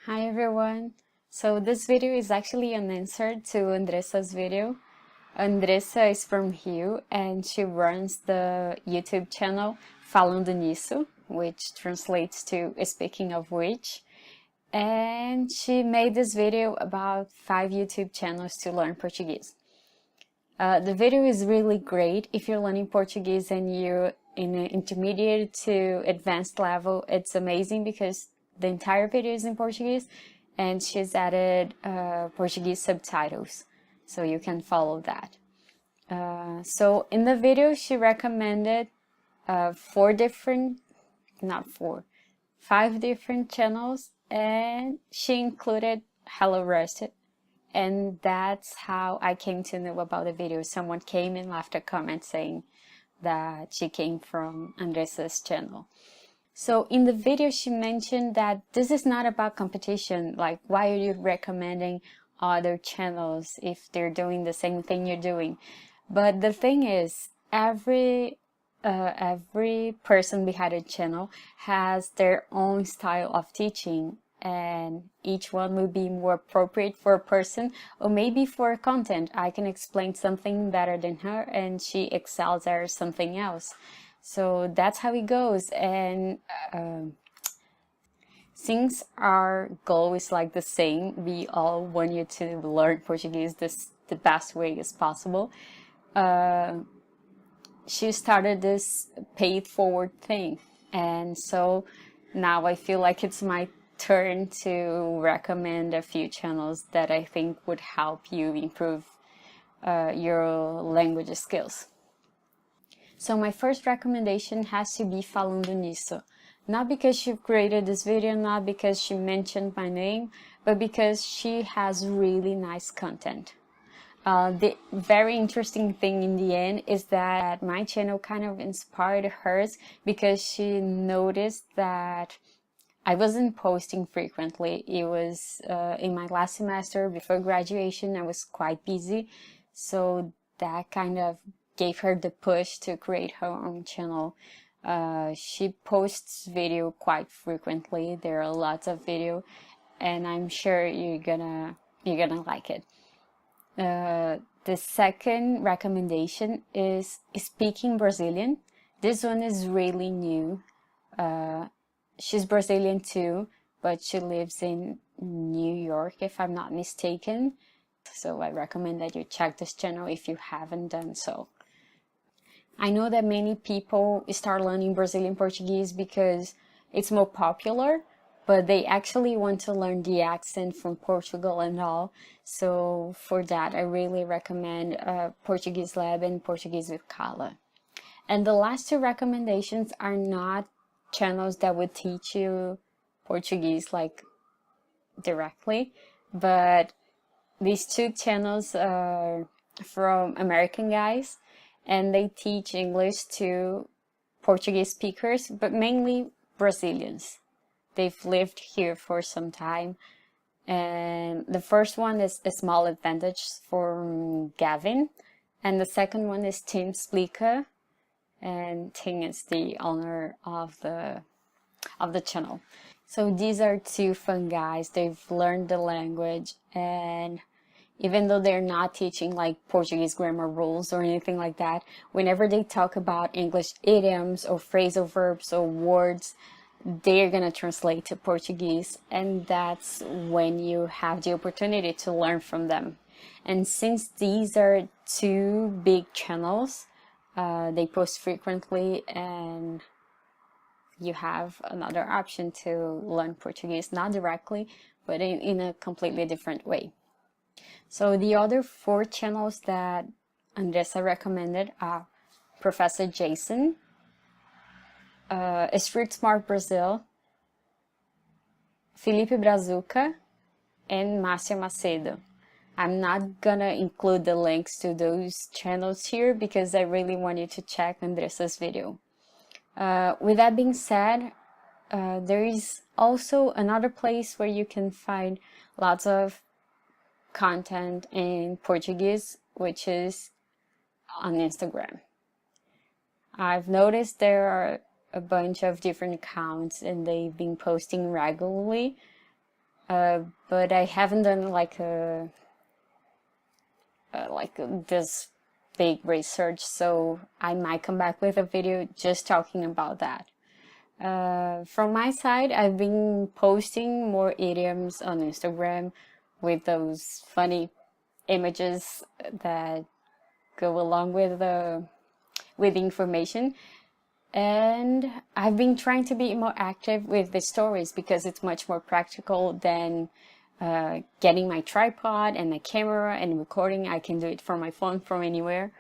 Hi everyone. So this video is actually an answer to Andressa's video. Andressa is from Rio and she runs the YouTube channel Falando Nisso, which translates to Speaking of Which. And she made this video about 5 YouTube channels to learn Portuguese. The video is really great if you're learning Portuguese and you're in an intermediate to advanced level. It's amazing because the entire video is in Portuguese and she's added Portuguese subtitles, so you can follow that. So in the video she recommended 5 different channels, and she included Hello Rusted. And that's how I came to know about the video. Someone came and left a comment saying that she came from Andressa's channel. So in the video she mentioned that this is not about competition. Like, why are you recommending other channels if they're doing the same thing you're doing? But the thing is, every person behind a channel has their own style of teaching, and each one will be more appropriate for a person, or maybe for content. I can explain something better than her and she excels at something else. So that's how it goes. And since our goal is like the same, we all want you to learn Portuguese the best way as possible. She started this paid forward thing, and so now I feel like it's my turn to recommend a few channels that I think would help you improve your language skills. So my first recommendation has to be Falando Nisso. Not because she created this video, not because she mentioned my name, but because she has really nice content. The very interesting thing in the end is that my channel kind of inspired hers, because she noticed that I wasn't posting frequently. It was in my last semester before graduation. I was quite busy, so that kind of gave her the push to create her own channel. She posts video quite frequently. There are lots of video, and I'm sure you're gonna like it. The second recommendation is Speaking Brazilian. This one is really new. She's Brazilian too, but she lives in New York, if I'm not mistaken. So I recommend that you check this channel if you haven't done so. I know that many people start learning Brazilian Portuguese because it's more popular, but they actually want to learn the accent from Portugal and all. So for that, I really recommend Portuguese Lab and Portuguese with Carla. And the last 2 recommendations are not channels that would teach you Portuguese like directly, but these 2 channels are from American guys, and they teach English to Portuguese speakers, but mainly Brazilians. They've lived here for some time. And the first one is A Small Advantage for Gavin, and the second one is Tim Splika, and Tim is the owner of the channel. So these are 2 fun guys. They've learned the language, and even though they're not teaching like Portuguese grammar rules or anything like that, whenever they talk about English idioms or phrasal verbs or words, they're gonna translate to Portuguese, and that's when you have the opportunity to learn from them. And since these are 2 big channels, they post frequently, and you have another option to learn Portuguese, not directly, but in a completely different way. So the other 4 channels that Andressa recommended are Professor Jason, Street Smart Brazil, Felipe Brazuca, and Márcia Macedo. I'm not gonna include the links to those channels here because I really want you to check Andressa's video. With that being said, there is also another place where you can find lots of content in Portuguese, which is on Instagram. I've noticed there are a bunch of different accounts and they've been posting regularly. but I haven't done like this big research, so I might come back with a video just talking about that. From my side, I've been posting more idioms on Instagram with those funny images that go along with the information. And I've been trying to be more active with the stories because it's much more practical than getting my tripod and my camera and recording. I can do it from my phone from anywhere,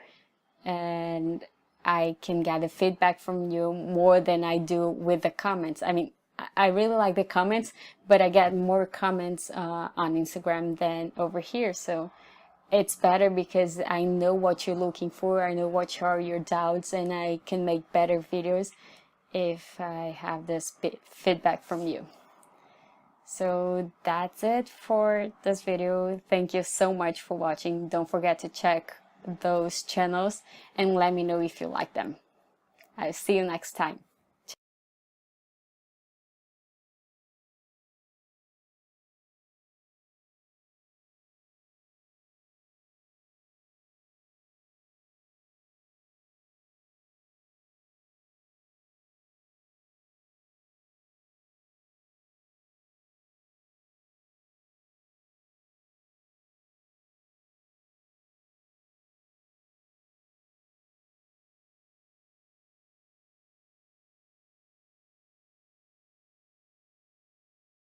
and I can gather feedback from you more than I do with the comments. I mean, I really like the comments, but I get more comments on Instagram than over here. So it's better because I know what you're looking for, I know what are your doubts, and I can make better videos if I have this feedback from you. So that's it for this video. Thank you so much for watching. Don't forget to check those channels and let me know if you like them. I'll see you next time.